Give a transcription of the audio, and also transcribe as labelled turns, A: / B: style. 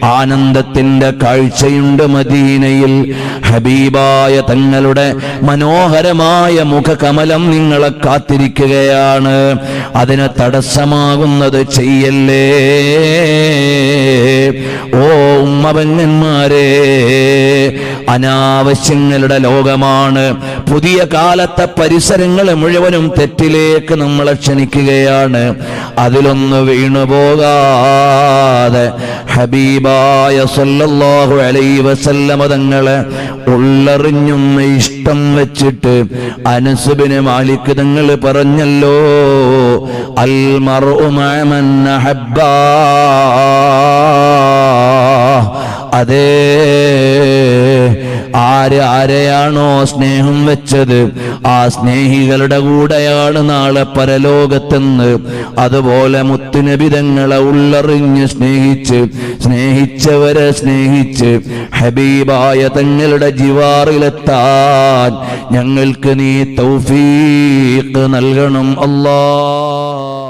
A: ആനന്ദത്തിന്റെ കാഴ്ചയുണ്ട് മദീനയിൽ. ഹബീബായ തങ്ങളുടെ മനോഹരമായ മുഖകമലം നിങ്ങളെ കാത്തിരിക്കുകയാണ്. അതിന് തടസ്സമാകുന്നത് ചെയ്യല്ലേ. ഓ ഉമ്മപെങ്ങന്മാരെ, അനാവശ്യങ്ങളുടെ ലോകമാണ്. പുതിയ കാലത്തെ പരിസരങ്ങൾ മുഴുവനും തെറ്റിലേക്ക് നമ്മളെ ക്ഷണിക്കുകയാണ്. അതിലൊന്ന് വീണുപോകാതെ ഹബീബായ സല്ലല്ലാഹു അലൈഹി വസല്ലമ തങ്ങളെ ഉള്ളറിഞ്ഞും ഇഷ്ടം വെച്ചിട്ട് അനസ് ബിൻ മാലിക് തങ്ങൾ പറഞ്ഞല്ലോ, അൽ മർഉ മഅ മൻ അഹബ്ബാ. അതേ, ആരെയാണോ സ്നേഹം വെച്ചത് ആ സ്നേഹികളുടെ കൂടെയാണ് നാളെ പരലോകത്തെന്ന്. അതുപോലെ മുത്തുനബി തങ്ങളെ ഉള്ളറിഞ്ഞ് സ്നേഹിച്ചവരെ സ്നേഹിച്ച് ഹബീബായ തങ്ങളുടെ ജിവാറിലെത്താൻ ഞങ്ങൾക്ക് നീ തൗഫീഖ് നൽകണം അല്ലാഹ്.